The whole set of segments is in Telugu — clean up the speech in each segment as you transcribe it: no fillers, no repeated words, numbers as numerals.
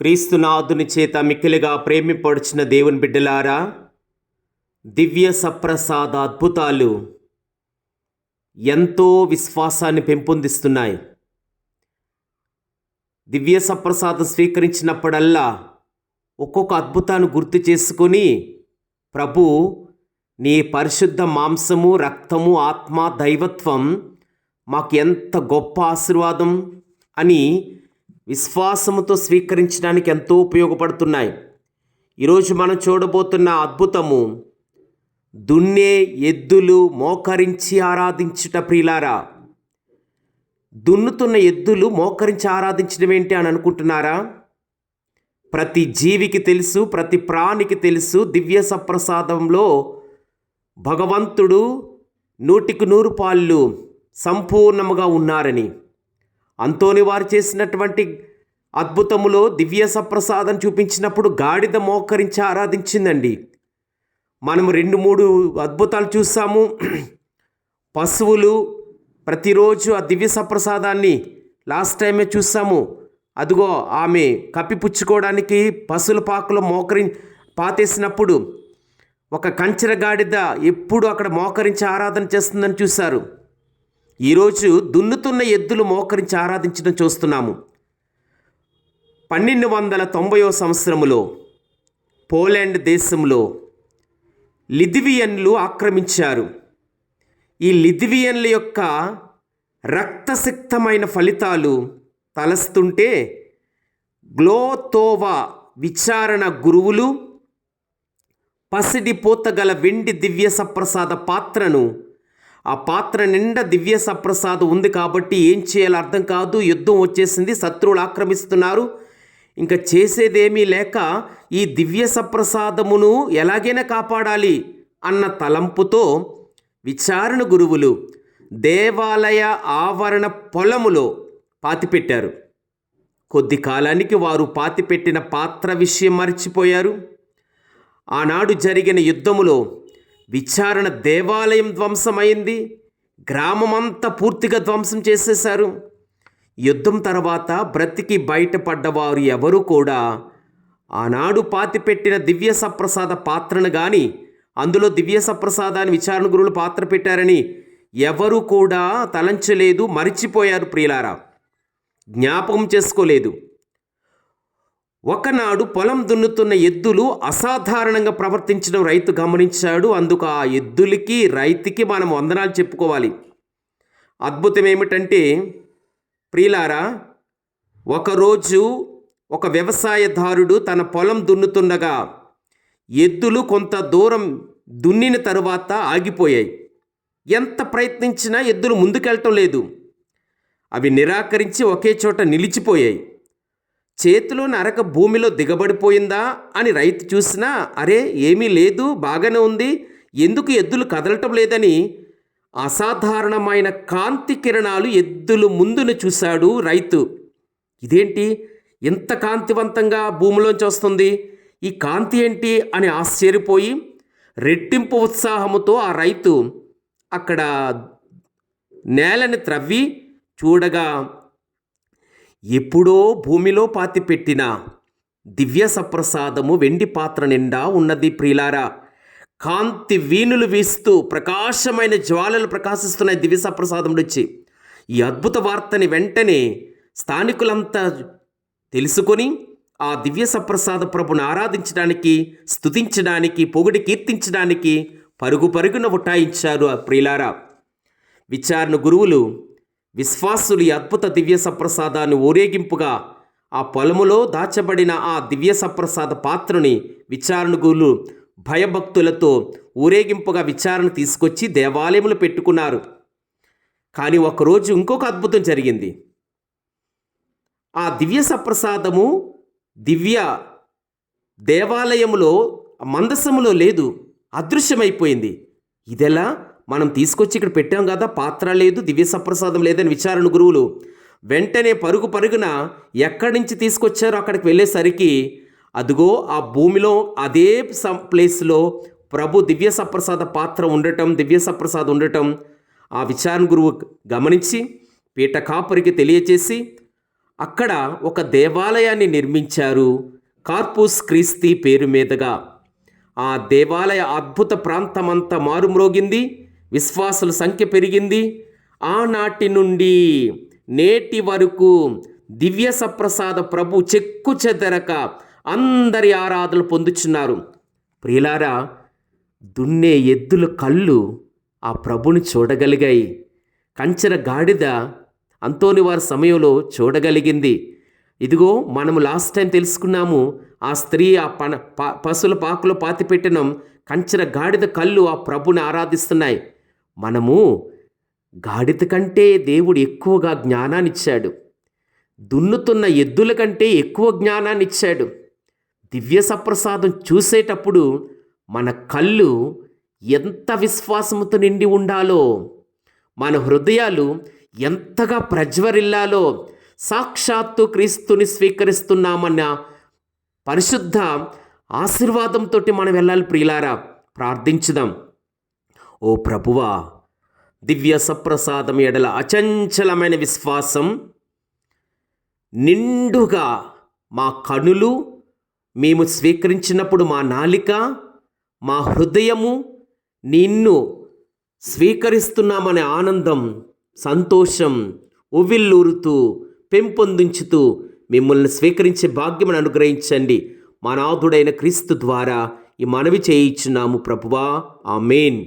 క్రీస్తునాథుని చేత మిక్కిలిగా ప్రేమింపబడిన దేవుని బిడ్డలారా, దివ్య సప్రసాద అద్భుతాలు ఎంతో విశ్వాసాన్ని పెంపొందిస్తున్నాయి. దివ్య సప్రసాదం స్వీకరించినప్పుడల్లా ఒక్కొక్క అద్భుతాన్ని గుర్తు చేసుకొని, ప్రభు నీ పరిశుద్ధ మాంసము, రక్తము, ఆత్మ, దైవత్వం మాకు ఎంత గొప్ప ఆశీర్వాదం అని విశ్వాసముతో స్వీకరించడానికి ఎంతో ఉపయోగపడుతున్నాయి. ఈరోజు మనం చూడబోతున్న అద్భుతము దున్నే ఎద్దులు మోకరించి ఆరాధించుట. ప్రియులారా, దున్నుతున్న ఎద్దులు మోకరించి ఆరాధించడం ఏంటి అని అనుకుంటున్నారా? ప్రతి జీవికి తెలుసు, ప్రతి ప్రాణికి తెలుసు, దివ్య సప్రసాదంలో భగవంతుడు 100% పాళ్ళు సంపూర్ణముగా ఉన్నారని. అంతోని వారు చేసినటువంటి అద్భుతములో దివ్య సప్రసాదం చూపించినప్పుడు గాడిద మోకరించి ఆరాధించిందండి. మనము 2-3 అద్భుతాలు చూసాము. పశువులు ప్రతిరోజు ఆ దివ్య సప్రసాదాన్ని లాస్ట్ టైమే చూసాము. అదిగో ఆమె కప్పిపుచ్చుకోవడానికి పశువుల పాకలో పాతేసినప్పుడు ఒక కంచెర గాడిద ఎప్పుడు అక్కడ మోకరించి ఆరాధన చేస్తుందని చూశారు. ఈరోజు దున్నుతున్న ఎద్దులు మోకరించి ఆరాధించడం చూస్తున్నాము. 1290వ సంవత్సరములో పోలాండ్ దేశంలో లిథువియన్లు ఆక్రమించారు. ఈ లిథువియన్ల యొక్క రక్తసిక్తమైన ఫలితాలు తలస్తుంటే గ్లోతోవా విచారణ గురువులు పసిడి పూతగల వెండి దివ్య సప్రసాద పాత్రను, ఆ పాత్ర నిండా దివ్య సప్రసాదం ఉంది కాబట్టి ఏం చేయాలో అర్థం కాదు, యుద్ధం వచ్చేసింది, శత్రువులు ఆక్రమిస్తున్నారు, ఇంకా చేసేదేమీ లేక ఈ దివ్య సప్రసాదమును ఎలాగైనా కాపాడాలి అన్న తలంపుతో విచారణ గురువులు దేవాలయ ఆవరణ పొలములో పాతిపెట్టారు. కొద్ది కాలానికి వారు పాతిపెట్టిన పాత్ర విషయం మర్చిపోయారు. ఆనాడు జరిగిన యుద్ధములో విచారణ దేవాలయం ధ్వంసమైంది. గ్రామమంతా పూర్తిగా ధ్వంసం చేసేశారు. యుద్ధం తర్వాత బ్రతికి బయటపడ్డవారు ఎవరు కూడా ఆనాడు పాతిపెట్టిన దివ్య సప్రసాద పాత్రను కానీ, అందులో దివ్య సప్రసాదాన్ని విచారణ గురువులు పాత్ర పెట్టారని ఎవరు కూడా తలంచలేదు, మరిచిపోయారు. ప్రియులారా, జ్ఞాపకం చేసుకోలేదు. ఒకనాడు పొలం దున్నుతున్న ఎద్దులు అసాధారణంగా ప్రవర్తించడం రైతు గమనించాడు. అందుకు ఆ ఎద్దులకి రైతుకి మనం వందనాలు చెప్పుకోవాలి. అద్భుతం ఏమిటంటే ప్రియులారా, ఒకరోజు ఒక వ్యవసాయదారుడు తన పొలం దున్నుతుండగా ఎద్దులు కొంత దూరం దున్నిన తరువాత ఆగిపోయాయి. ఎంత ప్రయత్నించినా ఎద్దులు ముందుకెళ్ళటం లేదు. అవి నిరాకరించి ఒకే చోట నిలిచిపోయాయి. చేతిలో నరక భూమిలో దిగబడిపోయిందా అని రైతు చూసినా, అరే ఏమీ లేదు, బాగానే ఉంది, ఎందుకు ఎద్దులు కదలటం లేదని అసాధారణమైన కాంతి కిరణాలు ఎద్దులు ముందును చూశాడు రైతు. ఇదేంటి ఇంత కాంతివంతంగా భూమిలోంచి వస్తుంది, ఈ కాంతి ఏంటి అని ఆశ్చర్యపోయి రెట్టింపు ఉత్సాహముతో ఆ రైతు అక్కడ నేలని త్రవ్వి చూడగా ఎప్పుడో భూమిలో పాతిపెట్టిన దివ్య సప్రసాదము వెండి పాత్ర నిండా ఉన్నది. ప్రియులారా, కాంతి వీణులు వీస్తూ ప్రకాశమైన జ్వాలలు ప్రకాశిస్తున్నాయి దివ్య సప్రసాదం నుంచి. ఈ అద్భుత వార్తని వెంటనే స్థానికులంతా తెలుసుకొని ఆ దివ్య సప్రసాద ప్రభుని ఆరాధించడానికి, స్తుతించడానికి, పొగిడి కీర్తించడానికి పరుగు పరుగున ఉటాయించారు. ప్రియులారా, విచారణ గురువులు విశ్వాసులు ఈ అద్భుత దివ్య సప్రసాదాన్ని ఊరేగింపుగా ఆ పొలములో దాచబడిన ఆ దివ్య సప్రసాద పాత్రని విచారణ గురువులు భయభక్తులతో ఊరేగింపుగా విచారణ తీసుకొచ్చి దేవాలయములు పెట్టుకున్నారు. కానీ ఒకరోజు ఇంకొక అద్భుతం జరిగింది. ఆ దివ్య సప్రసాదము దివ్య దేవాలయములో మందసములో లేదు, అదృశ్యమైపోయింది. ఇదెలా? మనం తీసుకొచ్చి ఇక్కడ పెట్టాం కదా, పాత్ర లేదు, దివ్య సప్రసాదం లేదని విచారణ గురువులు వెంటనే పరుగు పరుగున ఎక్కడి నుంచి తీసుకొచ్చారో అక్కడికి వెళ్ళేసరికి అదిగో ఆ భూమిలో అదే ప్లేస్లో ప్రభు దివ్య సప్రసాద పాత్ర ఉండటం, దివ్య సప్రసాదం ఉండటం ఆ విచారణ గురువు గమనించి పీఠ కాపరికి తెలియచేసి అక్కడ ఒక దేవాలయాన్ని నిర్మించారు, కార్పూస్ క్రీస్తీ పేరు మీదుగా. ఆ దేవాలయ అద్భుత ప్రాంతమంతా మారుమ్రోగింది, విశ్వాసుల సంఖ్య పెరిగింది. ఆనాటి నుండి నేటి వరకు దివ్య సప్రసాద ప్రభు చెక్కు చెదరక అందరి ఆరాధనలు పొందుచున్నారు. ప్రియులారా, దున్నే ఎద్దుల కళ్ళు ఆ ప్రభుని చూడగలిగాయి. కంచెర గాడిద అంతోని వారి సమయంలో చూడగలిగింది. ఇదిగో మనము లాస్ట్ టైం తెలుసుకున్నాము, ఆ స్త్రీ ఆ పశువుల పాకులో పాతిపెట్టిన కంచెర గాడిద కళ్ళు ఆ ప్రభుని ఆరాధిస్తున్నాయి. మనము గాడిద కంటే దేవుడు ఎక్కువగా జ్ఞానాన్నిచ్చాడు. దున్నుతున్న ఎద్దుల కంటే ఎక్కువ జ్ఞానాన్నిచ్చాడు. దివ్య సప్రసాదం చూసేటప్పుడు మన కళ్ళు ఎంత విశ్వాసముతో నిండి ఉండాలో, మన హృదయాలు ఎంతగా ప్రజ్వరిల్లాలో, సాక్షాత్తు క్రీస్తుని స్వీకరిస్తున్నామన్న పరిశుద్ధ ఆశీర్వాదంతో మనం వెళ్ళాలి. ప్రియులారా, ప్రార్థించుదాం. ఓ ప్రభువా, దివ్య సప్రసాదం ఎడల అచంచలమైన విశ్వాసం నిండుగా మా కనులు మేము స్వీకరించినప్పుడు మా నాలిక, మా హృదయము నిన్ను స్వీకరిస్తున్నామనే ఆనందం, సంతోషం ఉవ్విల్లూరుతూ పెంపొందించుతూ మిమ్మల్ని స్వీకరించే భాగ్యమును అనుగ్రహించండి. మా నాథుడైన క్రీస్తు ద్వారా ఈ మనవి చేయించున్నాము ప్రభువా, ఆమేన్.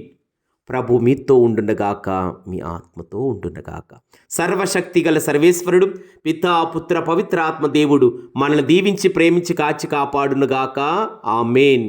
ప్రభు మీతో ఉండునగాక, మీ ఆత్మతో ఉండునగాక. సర్వశక్తిగల సర్వేశ్వరుడు పితా పుత్ర పవిత్ర ఆత్మ దేవుడు మనల్ని దీవించి ప్రేమించి కాచి కాపాడునుగాక, ఆమేన్.